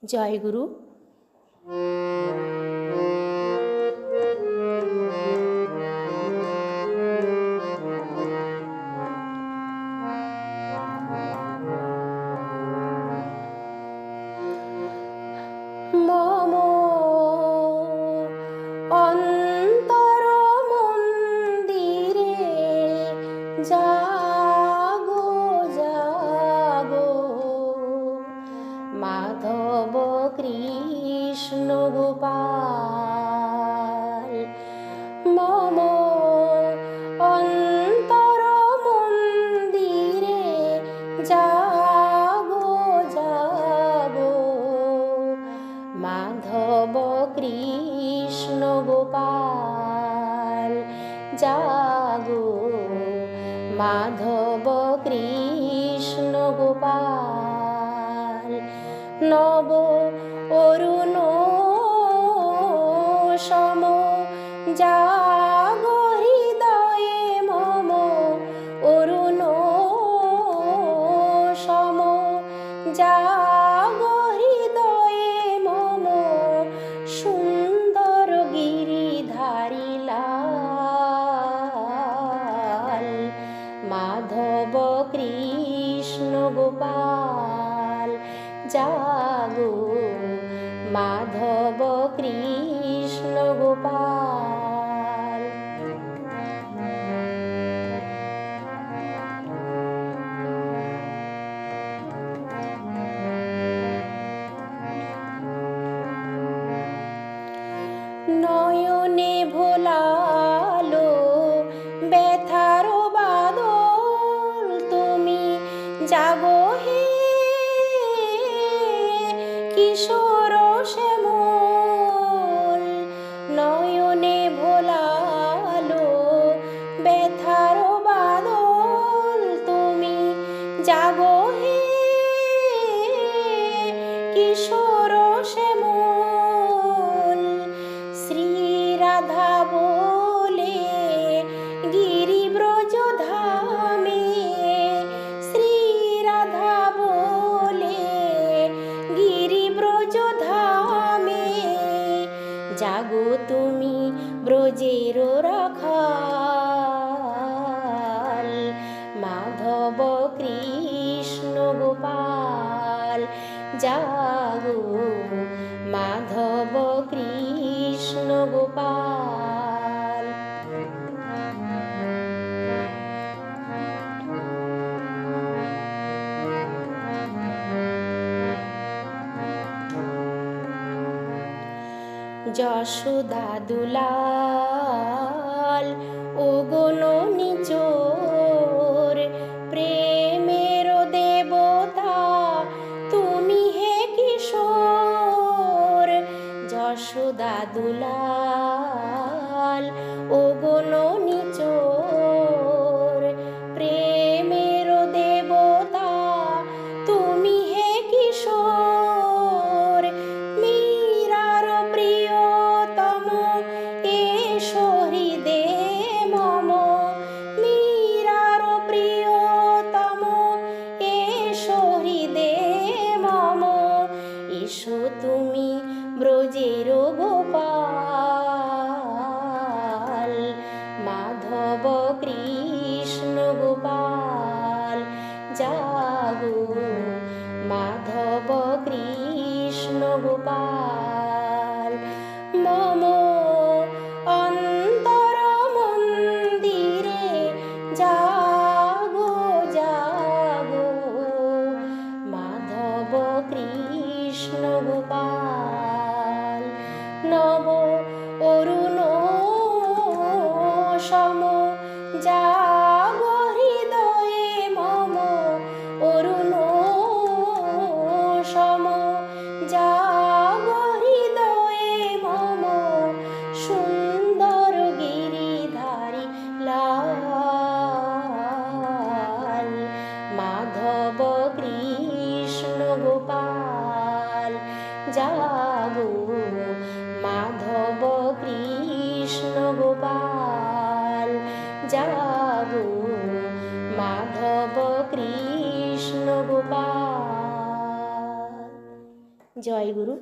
জয় গুরু। মম অন্তর মন্দিরে জাগো জাগো, মাধব কৃষ্ণ গোপাল। মম অন্তর মন্দিরে জাগো জাগো, মাধব কৃষ্ণ গোপাল। জাগো মাধব কৃষ্ণ গোপাল। নব অরুণ সম জাগো হৃদয়ে মম, অরুণ সম জাগো হৃদয়ে মম, সুন্দর গিরিধারী লাল। মাধব কৃষ্ণ গোপাল। জাগো মাধব কৃষ্ণ গোপাল। নয়নে ভোলালো ব্যথার বাদল, তুমি জাগো হে কিশোর শ্যামল। নয়নে ভোলালো ব্যথার বাদল, তুমি জাগো হে কিশোর শ্যামল। শ্রী রাধা বলে গিরিব্রজ ধামে, শ্রী রাধা বলে গিরিব্রজ ধামে, জাগো তুমি ব্রজের রাখাল। মাধব কৃষ্ণ গোপাল। জাগো মাধব কৃষ্ণ গোপাল। যশোদা দুলাল ওগো নিচোর, প্রেমের দেবতা তুমি হে কিশোর। যশোদা দুলাল ওগো নিচোর, প্রেমের দেবতা তুমি হে কিশোর। মীরার প্রিয়তম এসো হৃদে মম, মীরার প্রিয়তম এসো হৃদে মম। এসো তুমি ব্রজের গোপাল। মাধব কৃষ্ণ গোপাল। জাগো মাধব কৃষ্ণ গোপাল। মম অন্তর মন্দিরে জাগো জাগো, মাধব কৃষ্ণ গোপাল। নব অরুণ সম জাগো হৃদয়ে মম, অরুণ সম জাগো জয় গুরু।